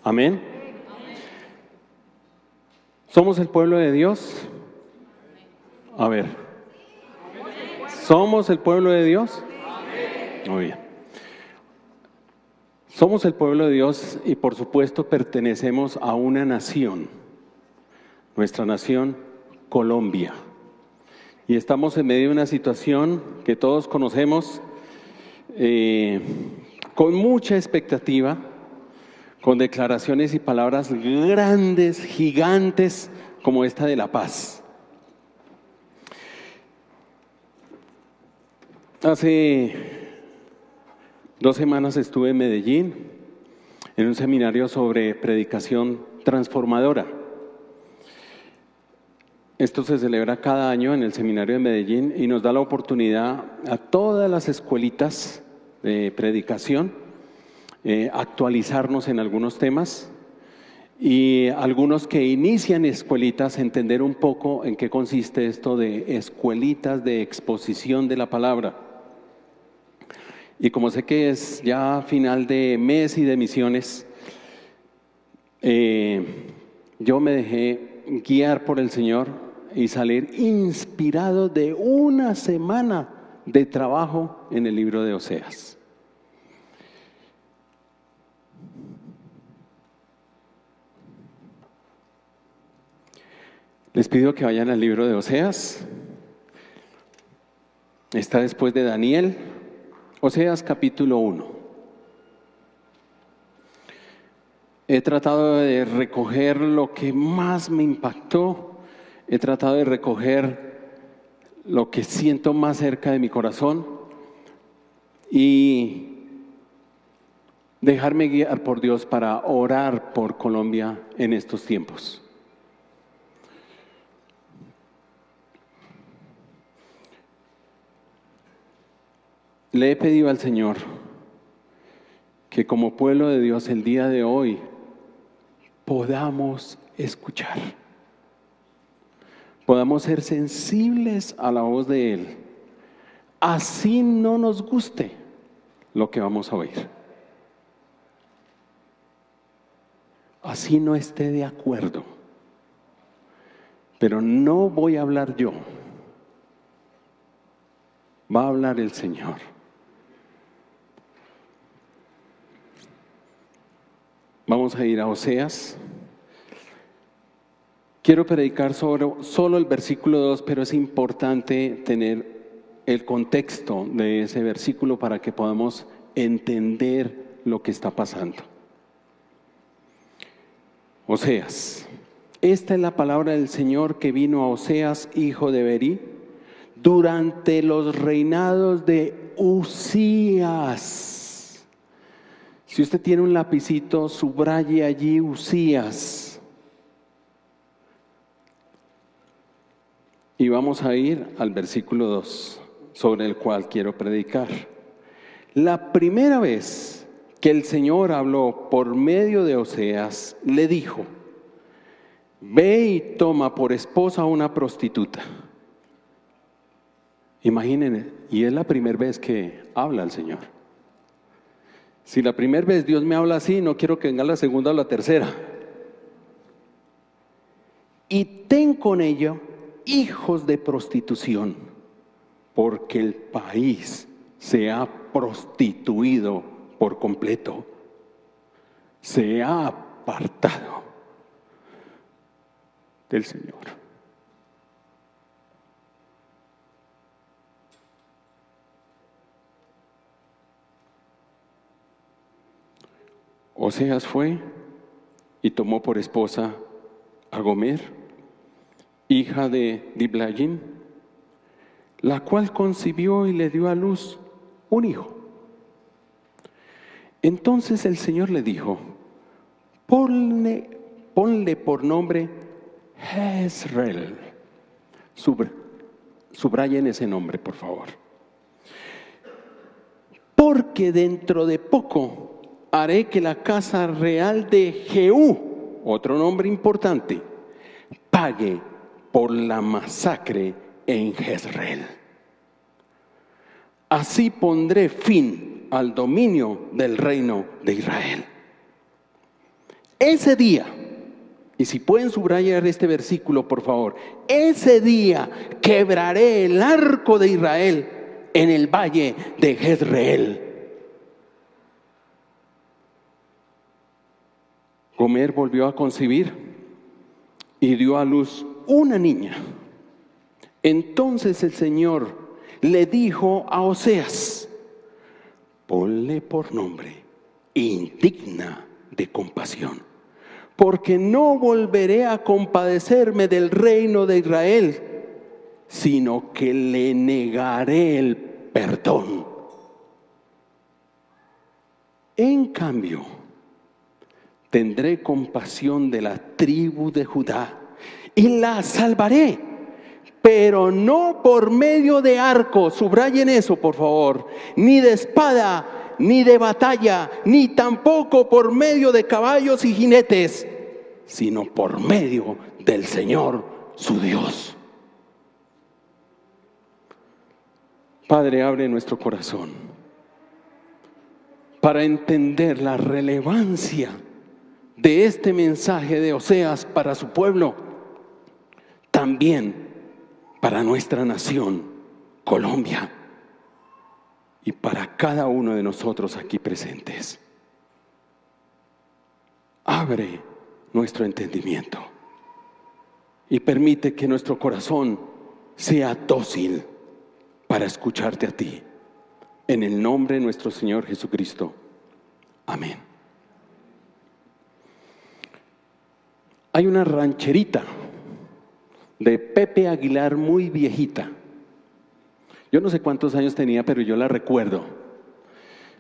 Amén. ¿Somos el pueblo de Dios? A ver. ¿Somos el pueblo de Dios? Muy bien. Somos el pueblo de Dios y por supuesto pertenecemos a una nación. Nuestra nación, Colombia. Y estamos en medio de una situación que todos conocemos, con mucha expectativa, con declaraciones y palabras grandes, gigantes, como esta de la paz. Hace 2 semanas estuve en Medellín, en un seminario sobre predicación transformadora. Esto se celebra cada año en el seminario de Medellín y nos da la oportunidad a todas las escuelitas de predicación actualizarnos en algunos temas y algunos que inician escuelitas entender un poco en qué consiste esto de escuelitas de exposición de la palabra. Y como sé que es ya final de mes y de misiones, yo me dejé guiar por el Señor y salir inspirado de una semana de trabajo en el libro de Oseas. Les pido que vayan al libro de Oseas. Está después de Daniel. Oseas capítulo 1. He tratado de recoger lo que más me impactó. He tratado de recoger lo que siento más cerca de mi corazón y dejarme guiar por Dios para orar por Colombia en estos tiempos. Le he pedido al Señor que como pueblo de Dios el día de hoy podamos escuchar, podamos ser sensibles a la voz de Él, así no nos guste lo que vamos a oír, así no esté de acuerdo, pero no voy a hablar yo, va a hablar el Señor. Vamos a ir a Oseas. Quiero predicar sobre solo el versículo 2, pero es importante tener el contexto de ese versículo para que podamos entender lo que está pasando. Oseas. Esta es la palabra del Señor que vino a Oseas, hijo de Berí, durante los reinados de Uzías. Si usted tiene un lapicito, subraye allí Uzías. Y vamos a ir al versículo 2, sobre el cual quiero predicar. La primera vez que el Señor habló por medio de Oseas, le dijo: ve y toma por esposa a una prostituta. Imaginen, y es la primera vez que habla el Señor. Si la primera vez Dios me habla así, no quiero que venga la segunda o la tercera. Y ten con ello hijos de prostitución, porque el país se ha prostituido por completo, se ha apartado del Señor. Oseas fue y tomó por esposa a Gomer, hija de Diblaim, la cual concibió y le dio a luz un hijo. Entonces el Señor le dijo: ponle por nombre Jezreel. Subrayen ese nombre, por favor. Porque dentro de poco haré que la casa real de Jehú, otro nombre importante, pague por la masacre en Jezreel. Así pondré fin al dominio del reino de Israel. ese día, y si pueden subrayar este versículo, por favor, ese día quebraré el arco de Israel en el valle de Jezreel. Gomer volvió a concebir y dio a luz una niña. Entonces el Señor le dijo a Oseas: ponle por nombre Indigna de compasión, porque no volveré a compadecerme del reino de Israel, sino que le negaré el perdón. En cambio, tendré compasión de la tribu de Judá y la salvaré, pero no por medio de arco, subrayen eso por favor, ni de espada, ni de batalla, ni tampoco por medio de caballos y jinetes, sino por medio del Señor su Dios. Padre, abre nuestro corazón para entender la relevancia de este mensaje de Oseas para su pueblo, también para nuestra nación, Colombia, y para cada uno de nosotros aquí presentes. Abre nuestro entendimiento y permite que nuestro corazón sea dócil para escucharte a ti. En el nombre de nuestro Señor Jesucristo. Amén. Hay una rancherita de Pepe Aguilar muy viejita. Yo no sé cuántos años tenía, pero yo la recuerdo.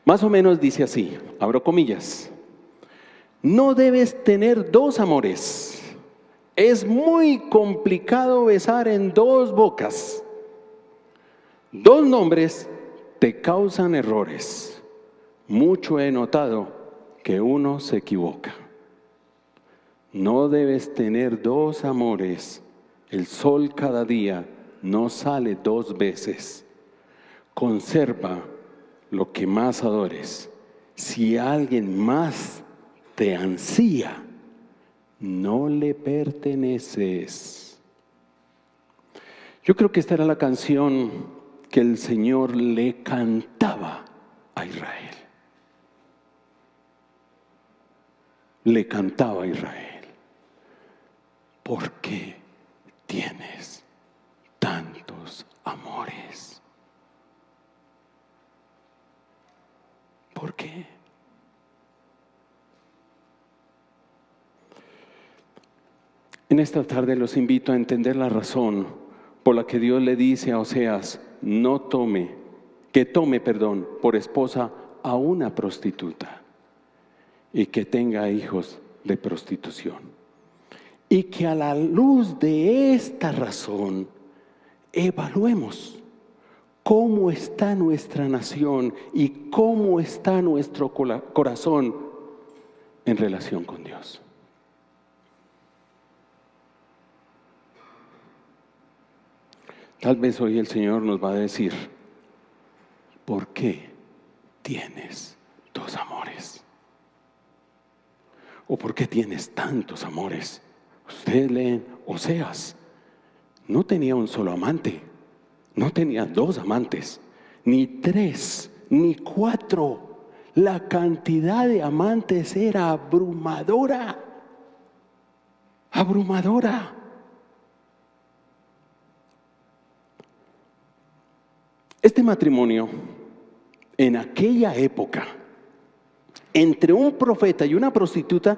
Más o menos dice así, abro comillas: no debes tener dos amores. Es muy complicado besar en dos bocas. Dos nombres te causan errores. Mucho he notado que uno se equivoca. No debes tener dos amores. El sol cada día no sale dos veces. Conserva lo que más adores. Si alguien más te ansía, no le perteneces. Yo creo que esta era la canción que el Señor le cantaba a Israel. Le cantaba a Israel. ¿Por qué tienes tantos amores? ¿Por qué? En esta tarde los invito a entender la razón por la que Dios le dice a Oseas: que tome por esposa a una prostituta y que tenga hijos de prostitución. Y que a la luz de esta razón evaluemos cómo está nuestra nación y cómo está nuestro corazón en relación con Dios. Tal vez hoy el Señor nos va a decir: ¿por qué tienes dos amores? ¿O por qué tienes tantos amores? Ustedes leen Oseas, no tenía un solo amante, no tenía dos amantes, ni tres, ni cuatro. La cantidad de amantes era abrumadora, abrumadora. Este matrimonio, en aquella época, entre un profeta y una prostituta,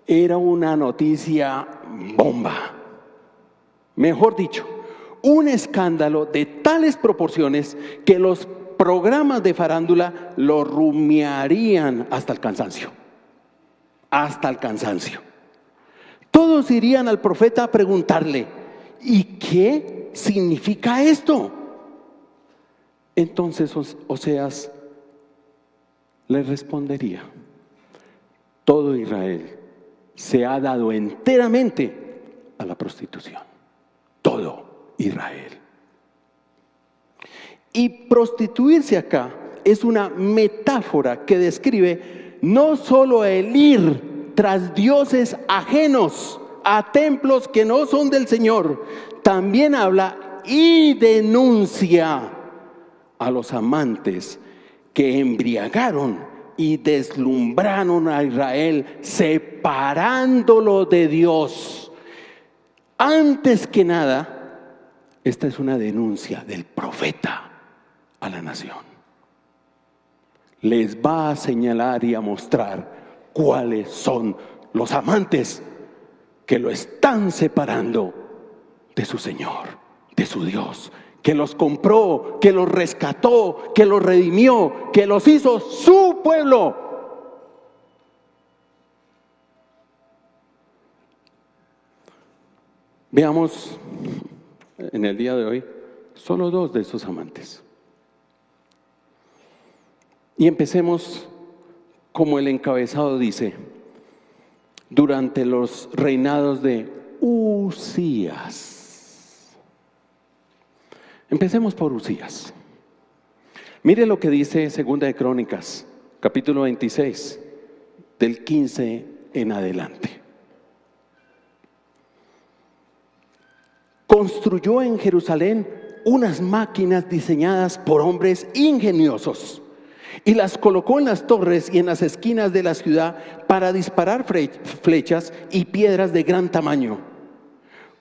era una noticia bomba. Mejor dicho, un escándalo de tales proporciones que los programas de farándula lo rumiarían hasta el cansancio. Hasta el cansancio. Todos irían al profeta a preguntarle: ¿y qué significa esto? Entonces Oseas le respondería: todo Israel se ha dado enteramente a la prostitución. Todo Israel. Y prostituirse acá es una metáfora que describe no solo el ir tras dioses ajenos a templos que no son del Señor. También habla y denuncia a los amantes que embriagaron y deslumbraron a Israel, separándolo de Dios. Antes que nada, esta es una denuncia del profeta a la nación. Les va a señalar y a mostrar cuáles son los amantes que lo están separando de su Señor, de su Dios, que los compró, que los rescató, que los redimió, que los hizo su pueblo. Veamos en el día de hoy solo dos de esos amantes. Y empecemos como el encabezado dice, durante los reinados de Uzías. Empecemos por Uzías. Mire lo que dice Segunda de Crónicas, capítulo 26, del 15 en adelante. Construyó en Jerusalén unas máquinas diseñadas por hombres ingeniosos y las colocó en las torres y en las esquinas de la ciudad para disparar flechas y piedras de gran tamaño.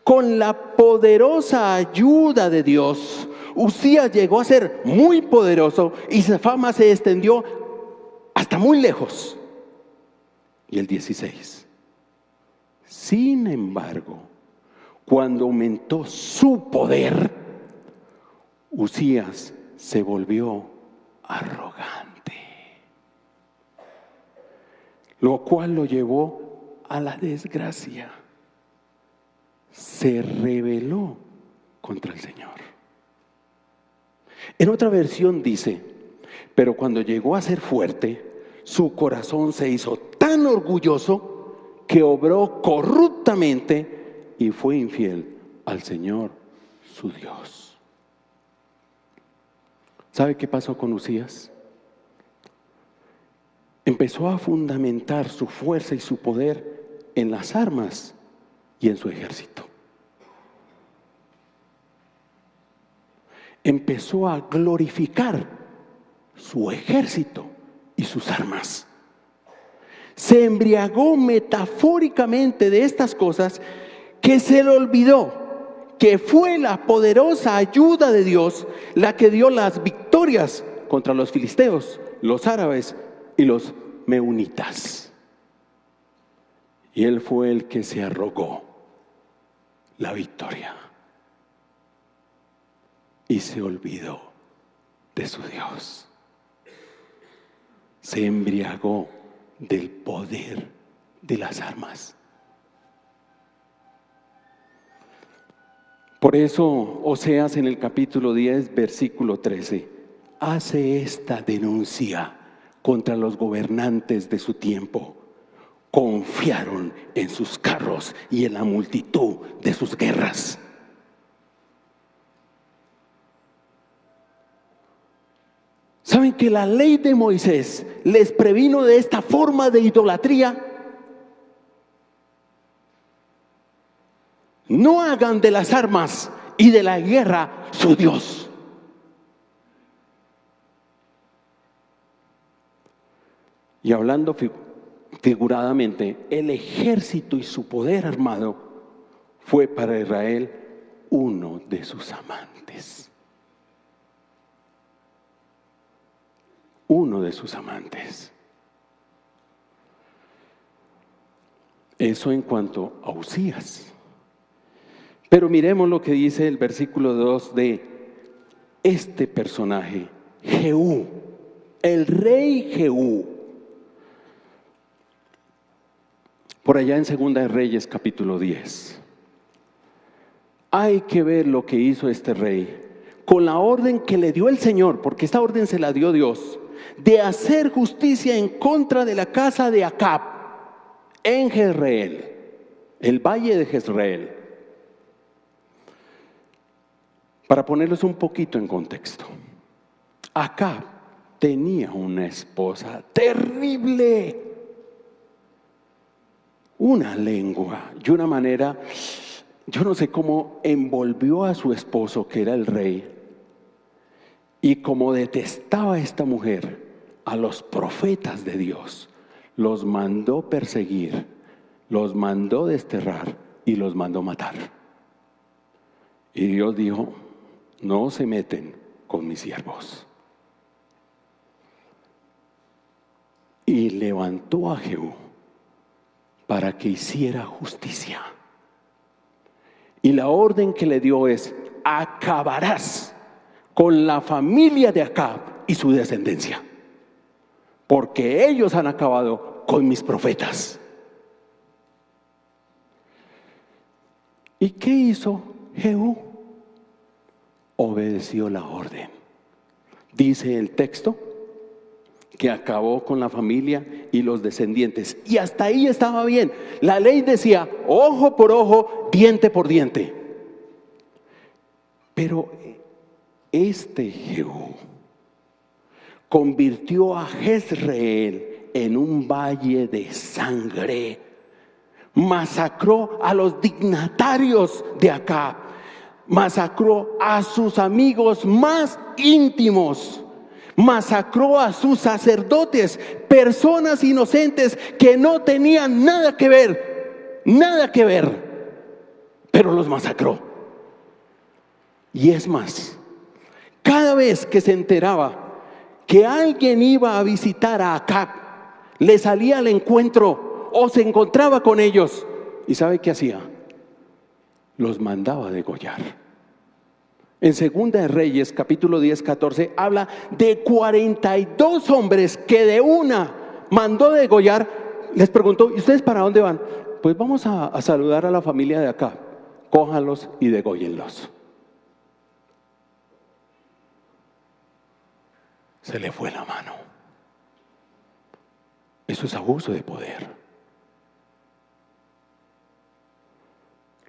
Con la poderosa ayuda de Dios, Uzías llegó a ser muy poderoso y su fama se extendió hasta muy lejos. Y el 16. Sin embargo, cuando aumentó su poder, Uzías se volvió arrogante, lo cual lo llevó a la desgracia. Se rebeló contra el Señor. En otra versión dice, pero cuando llegó a ser fuerte, su corazón se hizo tan orgulloso que obró corruptamente y fue infiel al Señor su Dios. ¿Sabe qué pasó con Uzías? Empezó a fundamentar su fuerza y su poder en las armas y en su ejército. Empezó a glorificar su ejército y sus armas. Se embriagó metafóricamente de estas cosas que se le olvidó que fue la poderosa ayuda de Dios la que dio las victorias contra los filisteos, los árabes y los meunitas. Y él fue el que se arrogó la victoria y se olvidó de su Dios. Se embriagó del poder de las armas. Por eso Oseas en el capítulo 10, versículo 13, hace esta denuncia contra los gobernantes de su tiempo. Confiaron en sus carros y en la multitud de sus guerras. ¿Saben que la ley de Moisés les previno de esta forma de idolatría? No hagan de las armas y de la guerra su Dios. Y hablando figuradamente, el ejército y su poder armado fue para Israel uno de sus amantes. Uno de sus amantes. Eso en cuanto a Uzías. Pero miremos lo que dice el versículo 2 de este personaje, Jehú, el rey Jehú. Por allá en Segunda de Reyes, capítulo 10. Hay que ver lo que hizo este rey con la orden que le dio el Señor, porque esta orden se la dio Dios, de hacer justicia en contra de la casa de Acab en Jezreel, el valle de Jezreel. Para ponerlos un poquito en contexto, Acab tenía una esposa terrible. una lengua y una manera. Yo no sé cómo envolvió a su esposo, que era el rey, y como detestaba a esta mujer, a los profetas de Dios, los mandó perseguir, los mandó desterrar y los mandó matar. Y Dios dijo: no se meten con mis siervos. Y levantó a Jehú para que hiciera justicia. Y la orden que le dio es: acabarás con la familia de Acab y su descendencia, porque ellos han acabado con mis profetas. ¿Y qué hizo Jehú? Obedeció la orden. Dice el texto que acabó con la familia y los descendientes. Y hasta ahí estaba bien. La ley decía ojo por ojo, diente por diente. Pero este Jehú convirtió a Jezreel en un valle de sangre. Masacró a los dignatarios de Acab. Masacró a sus amigos más íntimos. Masacró a sus sacerdotes, personas inocentes que no tenían nada que ver, pero los masacró. Y es más, cada vez que se enteraba que alguien iba a visitar a Acab, le salía al encuentro o se encontraba con ellos, ¿y sabe qué hacía? Los mandaba a degollar. En Segunda de Reyes, capítulo 10, 14, habla de 42 hombres que de una mandó degollar. Les preguntó: ¿y ustedes para dónde van? Pues vamos a saludar a la familia de acá. Cójanlos y dególlenlos. Se le fue la mano. Eso es abuso de poder.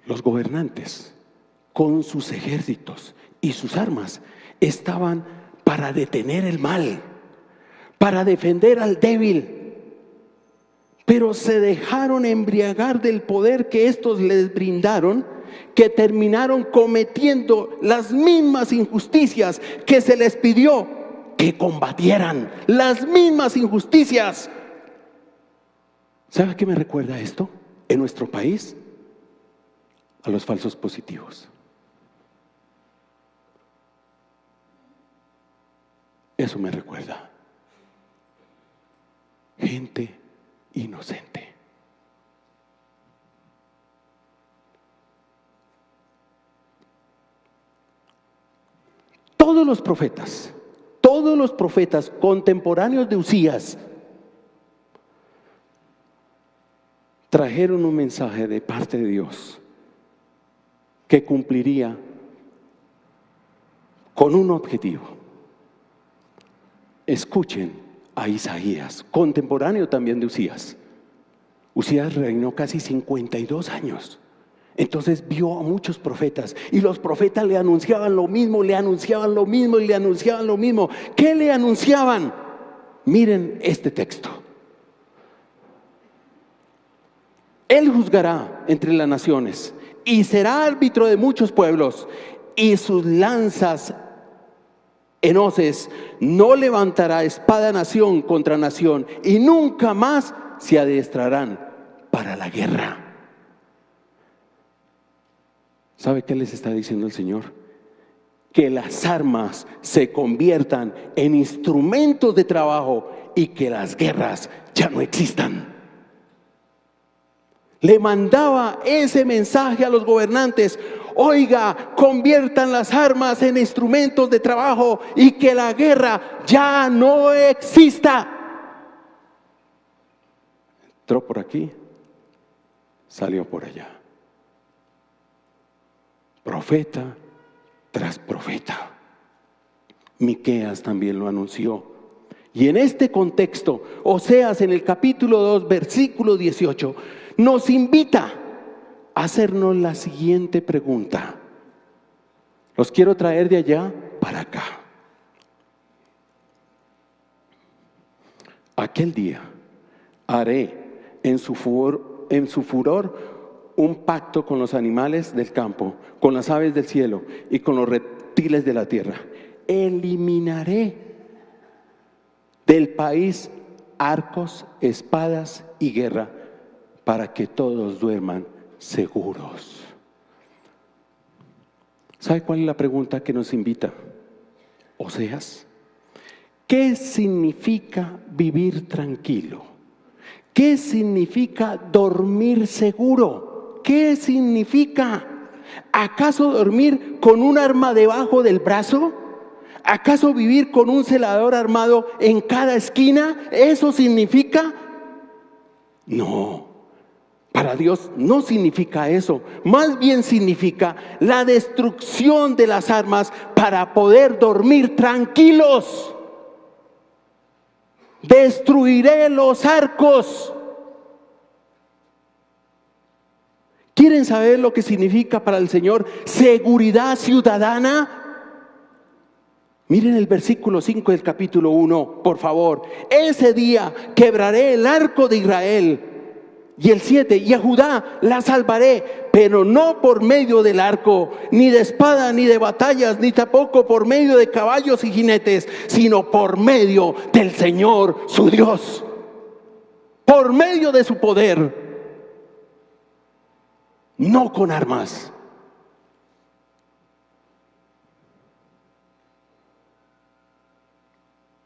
Los gobernantes, con sus ejércitos y sus armas, estaban para detener el mal, para defender al débil, pero se dejaron embriagar del poder que estos les brindaron, que terminaron cometiendo las mismas injusticias que se les pidió que combatieran, las mismas injusticias. ¿Sabe a qué me recuerda esto? En nuestro país, a los falsos positivos. Eso me recuerda. Gente inocente. Todos los profetas contemporáneos de Usías trajeron un mensaje de parte de Dios que cumpliría con un objetivo. Escuchen a Isaías, contemporáneo también de Usías. Usías reinó casi 52 años. Entonces vio a muchos profetas y los profetas le anunciaban lo mismo, le anunciaban lo mismo y le anunciaban lo mismo. ¿Qué le anunciaban? Miren este texto. Él juzgará entre las naciones y será árbitro de muchos pueblos, y sus lanzas en hoces no levantará espada nación contra nación, y nunca más se adiestrarán para la guerra. ¿Sabe qué les está diciendo el Señor? Que las armas se conviertan en instrumentos de trabajo y que las guerras ya no existan. Le mandaba ese mensaje a los gobernantes: oiga, conviertan las armas en instrumentos de trabajo y que la guerra ya no exista. Entró por aquí, salió por allá. Profeta tras profeta. Miqueas también lo anunció. Y en este contexto, Oseas en el capítulo 2, versículo 18, nos invita a hacernos la siguiente pregunta. Los quiero traer de allá para acá. Aquel día haré en su furor en su furor un pacto con los animales del campo, con las aves del cielo y con los reptiles de la tierra. Eliminaré del país arcos, espadas y guerra para que todos duerman seguros. ¿Sabe cuál es la pregunta que nos invita Oseas? ¿Qué significa vivir tranquilo? ¿Qué significa dormir seguro? ¿Qué significa? ¿Acaso dormir con un arma debajo del brazo? ¿Acaso vivir con un celador armado en cada esquina? ¿Eso significa? No. Para Dios no significa eso, más bien significa la destrucción de las armas para poder dormir tranquilos. Destruiré los arcos. ¿Quieren saber lo que significa para el Señor seguridad ciudadana? Miren el versículo 5 del capítulo 1, por favor. Ese día quebraré el arco de Israel. Y el 7, y a Judá la salvaré, pero no por medio del arco, ni de espada, ni de batallas, ni tampoco por medio de caballos y jinetes, sino por medio del Señor su Dios, por medio de su poder, no con armas.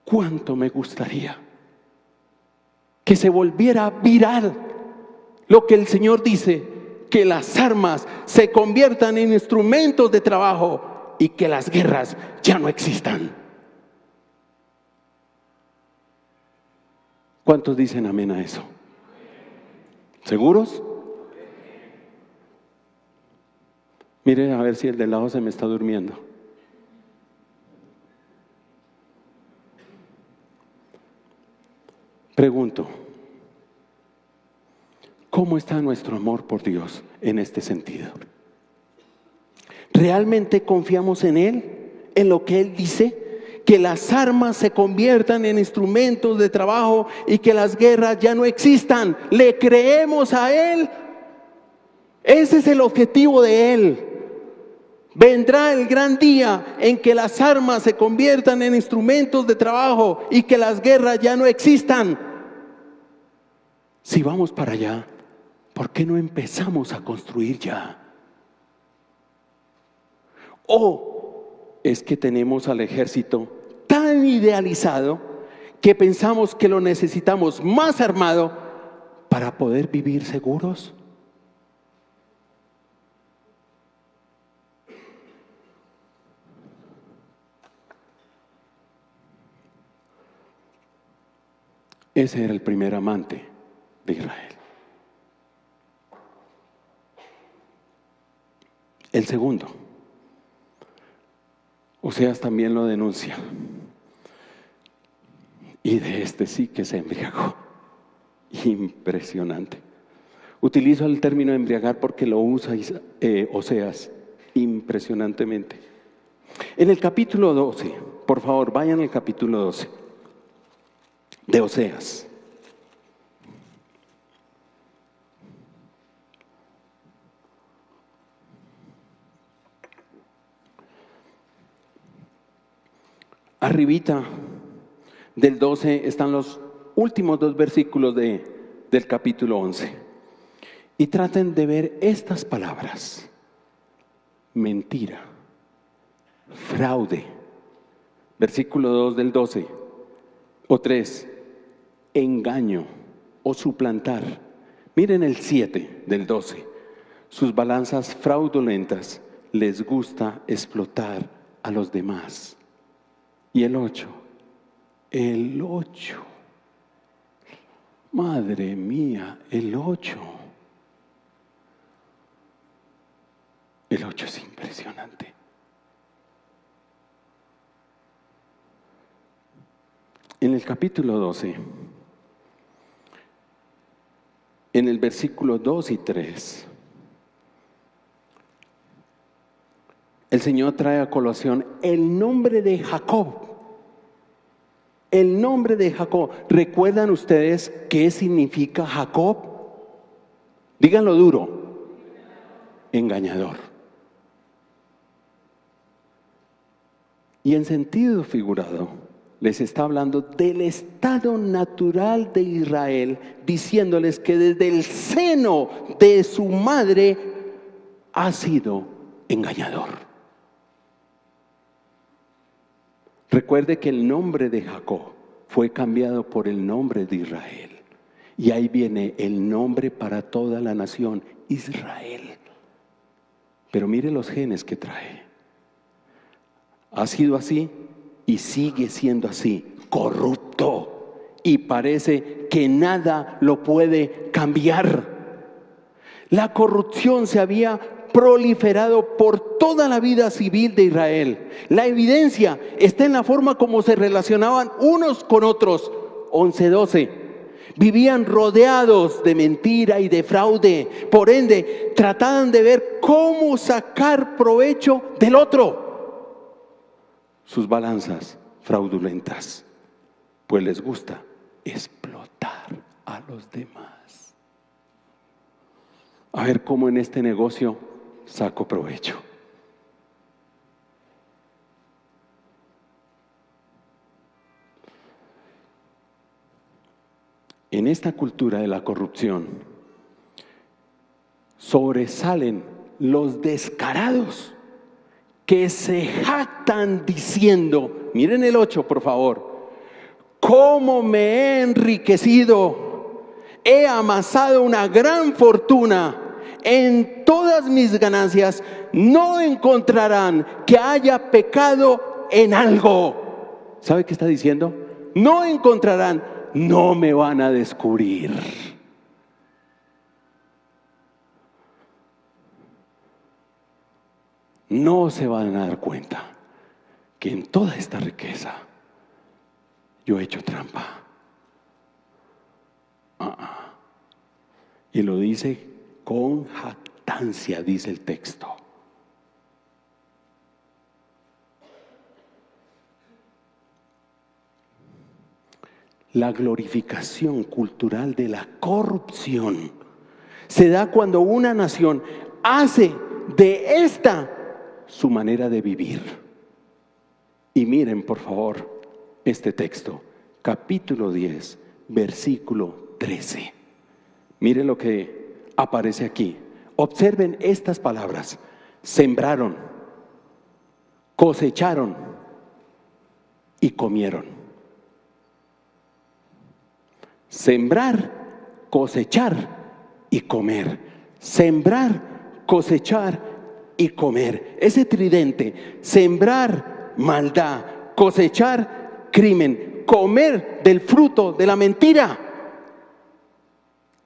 ¿Cuánto me gustaría que se volviera viral lo que el Señor dice, que las armas se conviertan en instrumentos de trabajo y que las guerras ya no existan? ¿Cuántos dicen amén a eso? ¿Seguros? Miren a ver si el de lado se me está durmiendo. Pregunto, ¿cómo está nuestro amor por Dios en este sentido? ¿Realmente confiamos en Él? ¿En lo que Él dice? ¿Que las armas se conviertan en instrumentos de trabajo y que las guerras ya no existan? ¿Le creemos a Él? Ese es el objetivo de Él. Vendrá el gran día en que las armas se conviertan en instrumentos de trabajo y que las guerras ya no existan. Si vamos para allá, ¿por qué no empezamos a construir ya? ¿O es que tenemos al ejército tan idealizado que pensamos que lo necesitamos más armado para poder vivir seguros? Ese era el primer amante de Israel. El segundo, Oseas también lo denuncia, y de este sí que se embriagó. Impresionante. Utilizo el término embriagar porque lo usa Oseas impresionantemente. En el capítulo 12, por favor, vayan al capítulo 12 de Oseas. Arribita del 12 están los últimos dos versículos del capítulo 11. Y traten de ver estas palabras: mentira, fraude. Versículo 2 del 12 o 3, engaño o suplantar. Miren el 7 del 12. Sus balanzas fraudulentas les gusta explotar a los demás. Y el 8, madre mía, el 8 es impresionante. En el capítulo 12, en el versículo 2 y 3, el Señor trae a colación el nombre de Jacob. El nombre de Jacob. ¿Recuerdan ustedes qué significa Jacob? Díganlo duro, engañador. Y en sentido figurado, les está hablando del estado natural de Israel, diciéndoles que desde el seno de su madre ha sido engañador. Recuerde que el nombre de Jacob fue cambiado por el nombre de Israel. Y ahí viene el nombre para toda la nación, Israel. Pero mire los genes que trae. Ha sido así y sigue siendo así, corrupto. Y parece que nada lo puede cambiar. La corrupción se había proliferado por toda la vida civil de Israel. La evidencia está en la forma como se relacionaban unos con otros. 11:12. Vivían rodeados de mentira y de fraude. Por ende, trataban de ver cómo sacar provecho del otro. Sus balanzas fraudulentas, pues les gusta explotar a los demás. A ver cómo en este negocio saco provecho. En esta cultura de la corrupción sobresalen los descarados que se jactan diciendo, miren el 8 por favor, cómo me he enriquecido, he amasado una gran fortuna, en todas mis ganancias no encontrarán que haya pecado en algo. ¿Sabe qué está diciendo? No encontrarán, no me van a descubrir. No se van a dar cuenta que en toda esta riqueza yo he hecho trampa. Y lo dice con jactancia, dice el texto. La glorificación cultural de la corrupción se da cuando una nación hace de esta su manera de vivir. Y miren por favor este texto, capítulo 10, versículo 13. Miren lo que aparece aquí. Observen estas palabras: sembraron, cosecharon y comieron. Sembrar, cosechar y comer. Sembrar, cosechar y comer. Ese tridente: sembrar maldad, cosechar crimen, comer del fruto de la mentira.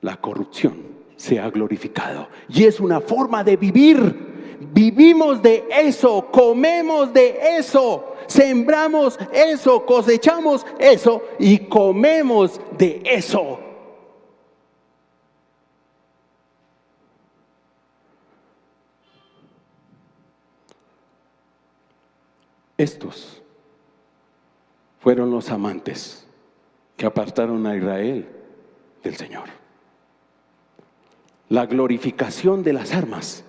La corrupción se ha glorificado y es una forma de vivir. Vivimos de eso, comemos de eso, sembramos eso, cosechamos eso y comemos de eso. Estos fueron los amantes que apartaron a Israel del Señor. La glorificación de las armas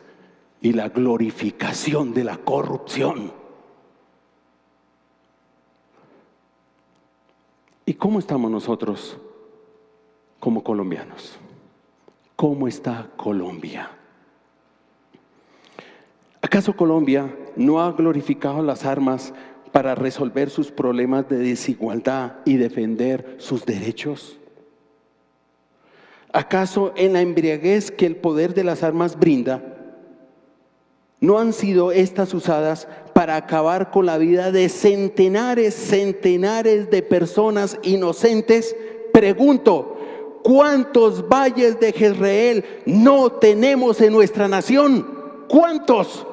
y la glorificación de la corrupción. ¿Y cómo estamos nosotros como colombianos? ¿Cómo está Colombia? ¿Acaso Colombia no ha glorificado las armas para resolver sus problemas de desigualdad y defender sus derechos? ¿Acaso en la embriaguez que el poder de las armas brinda, no han sido estas usadas para acabar con la vida de centenares de personas inocentes? Pregunto, ¿cuántos valles de Jezreel no tenemos en nuestra nación? ¿Cuántos?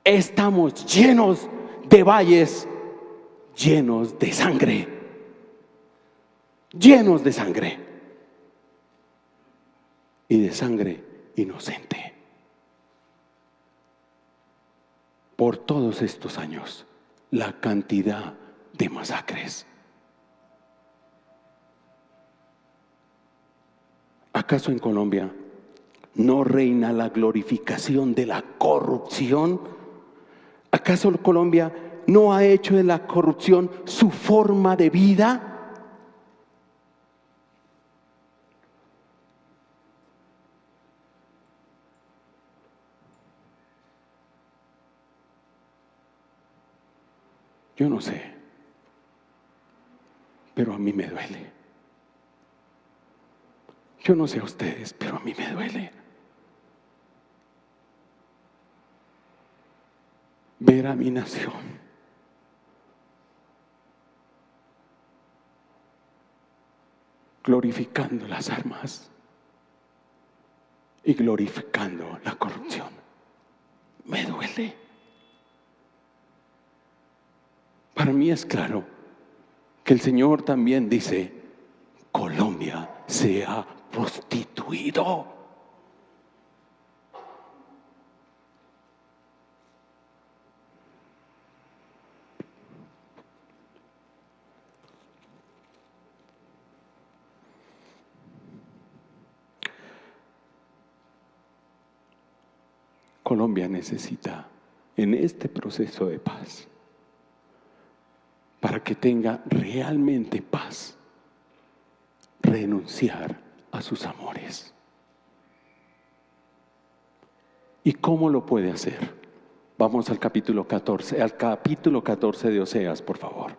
Estamos llenos de valles, llenos de sangre. Llenos de sangre y de sangre inocente. Por todos estos años, la cantidad de masacres. ¿Acaso en Colombia no reina la glorificación de la corrupción? ¿Acaso Colombia no ha hecho de la corrupción su forma de vida? Yo no sé, pero a mí me duele. Yo no sé a ustedes, pero a mí me duele ver a mi nación glorificando las armas y glorificando la corrupción. Me duele. Para mí es claro que el Señor también dice: Colombia se ha prostituido. Colombia necesita, en este proceso de paz, para que tenga realmente paz, renunciar a sus amores. ¿Y cómo lo puede hacer? Vamos al capítulo 14, de Oseas, por favor.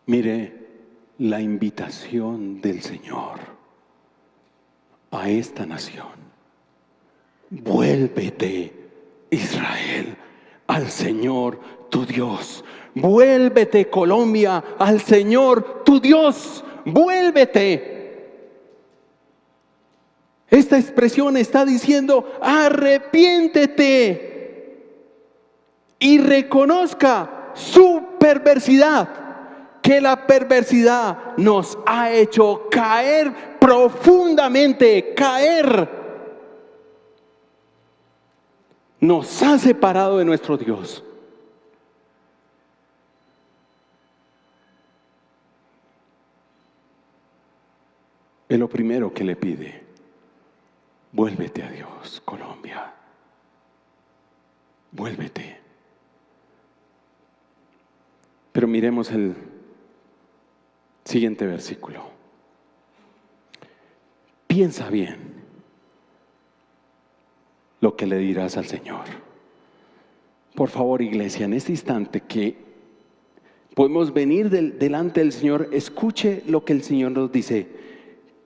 Mire la invitación del Señor a esta nación. Vuélvete, Israel, al Señor tu Dios. Vuélvete, Colombia, al Señor tu Dios. Vuélvete. Esta expresión está diciendo: arrepiéntete y reconozca su perversidad. Que la perversidad nos ha hecho caer profundamente, nos ha separado de nuestro Dios. Es lo primero que le pide: vuélvete a Dios, Colombia, vuélvete. Pero miremos el siguiente versículo. Piensa bien lo que le dirás al Señor. Por favor, iglesia, en este instante que podemos venir delante del Señor, escuche lo que el Señor nos dice.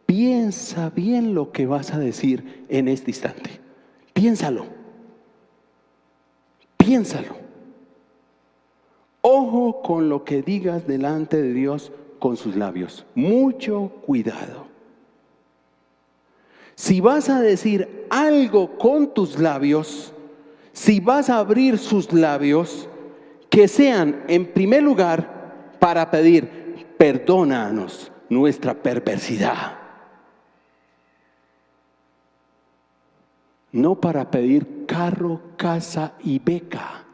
Piensa bien lo que vas a decir en este instante. Piénsalo. Piénsalo. Ojo con lo que digas delante de Dios con sus labios. Mucho cuidado. Si vas a decir algo con tus labios, si vas a abrir sus labios, que sean en primer lugar para pedir: perdónanos nuestra perversidad. No para pedir carro, casa y beca.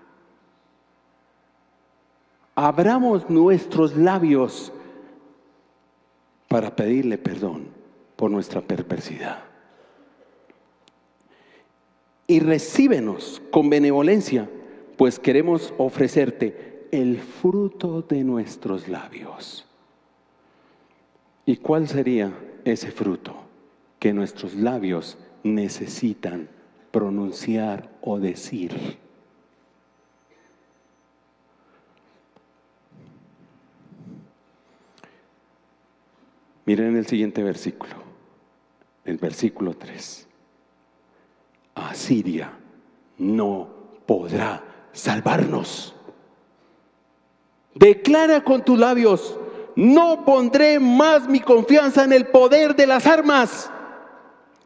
Abramos nuestros labios para pedirle perdón por nuestra perversidad. Y recíbenos con benevolencia, pues queremos ofrecerte el fruto de nuestros labios. ¿Y cuál sería ese fruto que nuestros labios necesitan pronunciar o decir? Miren el siguiente versículo, el versículo 3. Asiria no podrá salvarnos. Declara con tus labios: no pondré más mi confianza en el poder de las armas.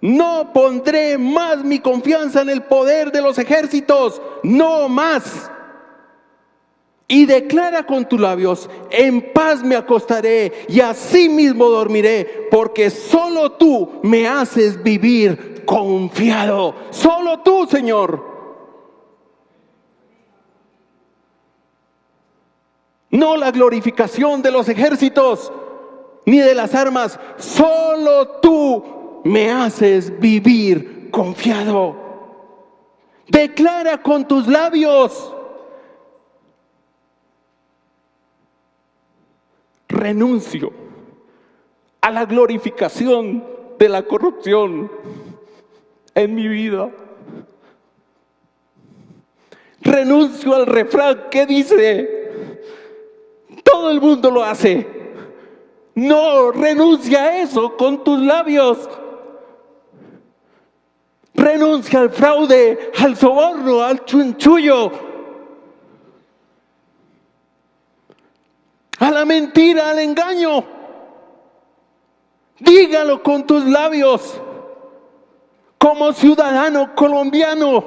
No pondré más mi confianza en el poder de los ejércitos. No más. Y declara con tus labios: en paz me acostaré y así mismo dormiré, porque solo tú me haces vivir confiado. Solo tú, Señor. No la glorificación de los ejércitos ni de las armas. Solo tú me haces vivir confiado. Declara con tus labios: renuncio a la glorificación de la corrupción en mi vida. Renuncio al refrán que dice: todo el mundo lo hace. No, renuncia a eso con tus labios. Renuncia al fraude, al soborno, al chunchullo, a la mentira, al engaño. Dígalo con tus labios, como ciudadano colombiano,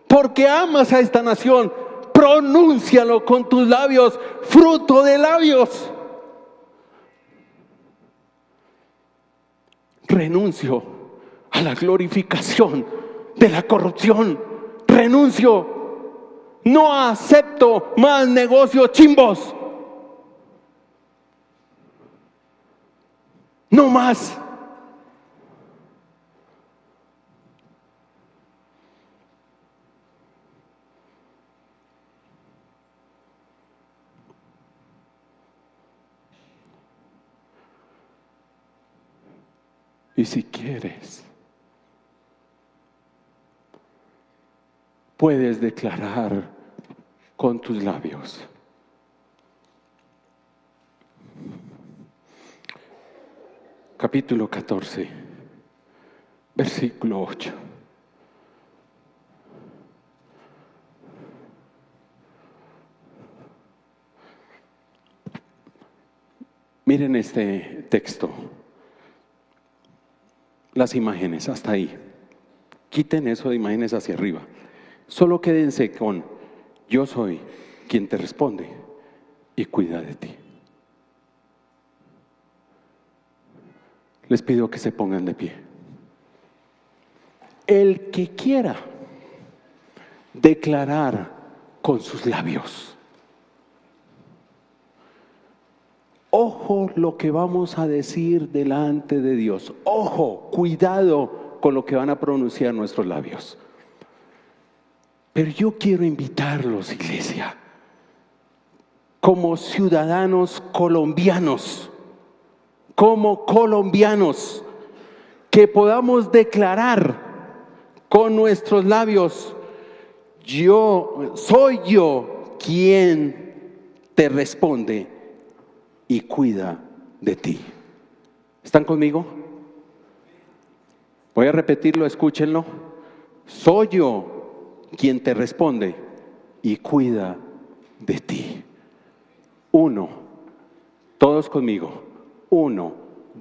porque amas a esta nación. Pronúncialo con tus labios, fruto de labios. Renuncio a la glorificación de la corrupción. Renuncio. No acepto más negocios chimbos. No más. Y si quieres, puedes declarar con tus labios: capítulo 14, versículo 8. Miren este texto. Las imágenes, hasta ahí. Quiten eso de imágenes hacia arriba. Solo quédense con: yo soy quien te responde y cuida de ti. Les pido que se pongan de pie. El que quiera declarar con sus labios. Ojo lo que vamos a decir delante de Dios. Ojo, cuidado con lo que van a pronunciar nuestros labios. Pero yo quiero invitarlos, iglesia, como ciudadanos colombianos, que podamos declarar con nuestros labios: soy yo quien te responde y cuida de ti. ¿Están conmigo? Voy a repetirlo, escúchenlo. Soy yo quien te responde y cuida de ti. 1, todos conmigo. 1,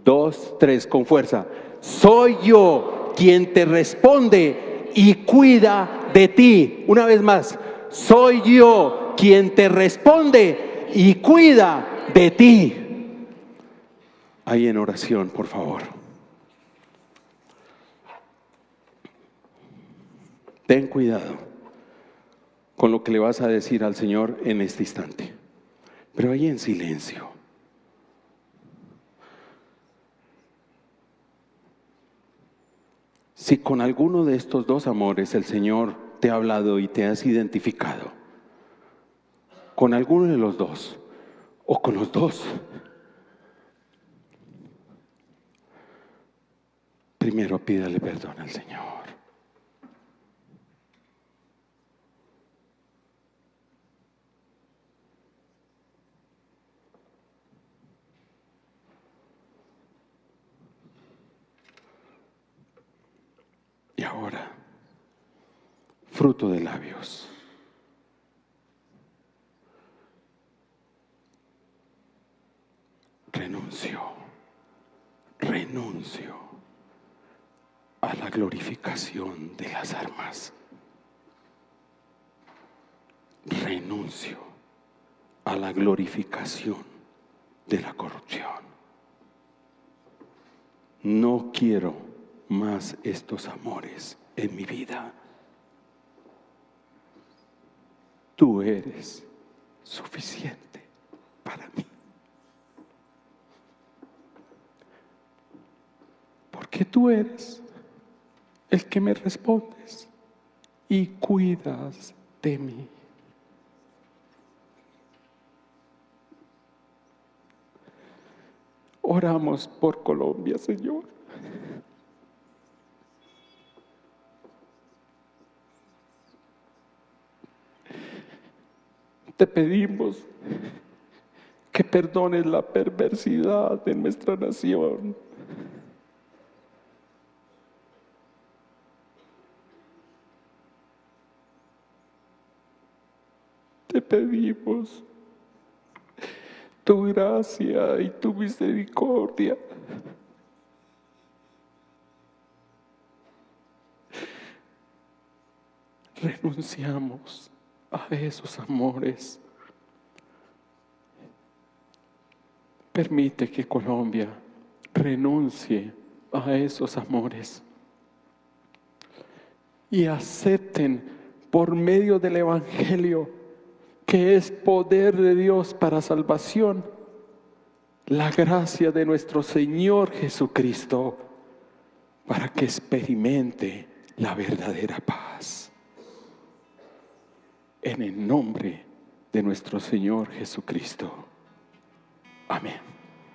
2, 3, con fuerza. Soy yo quien te responde y cuida de ti. Una vez más. Soy yo quien te responde y cuida de ti. Ahí en oración, por favor. Ten cuidado con lo que le vas a decir al Señor en este instante, pero ahí en silencio. Si con alguno de estos dos amores el Señor te ha hablado y te has identificado, con alguno de los dos o con los dos, primero pídale perdón al Señor. Y ahora, fruto de labios. Renuncio a la glorificación de las armas. Renuncio a la glorificación de la corrupción. No quiero más estos amores en mi vida. Tú eres suficiente para mí. Porque tú eres el que me respondes y cuidas de mí. Oramos por Colombia, Señor. Te pedimos que perdones la perversidad de nuestra nación. Te pedimos tu gracia y tu misericordia. Renunciamos a esos amores. Permite que Colombia renuncie a esos amores y acepten por medio del Evangelio, que es poder de Dios para salvación, la gracia de nuestro Señor Jesucristo, para que experimente la verdadera paz. En el nombre de nuestro Señor Jesucristo. Amén.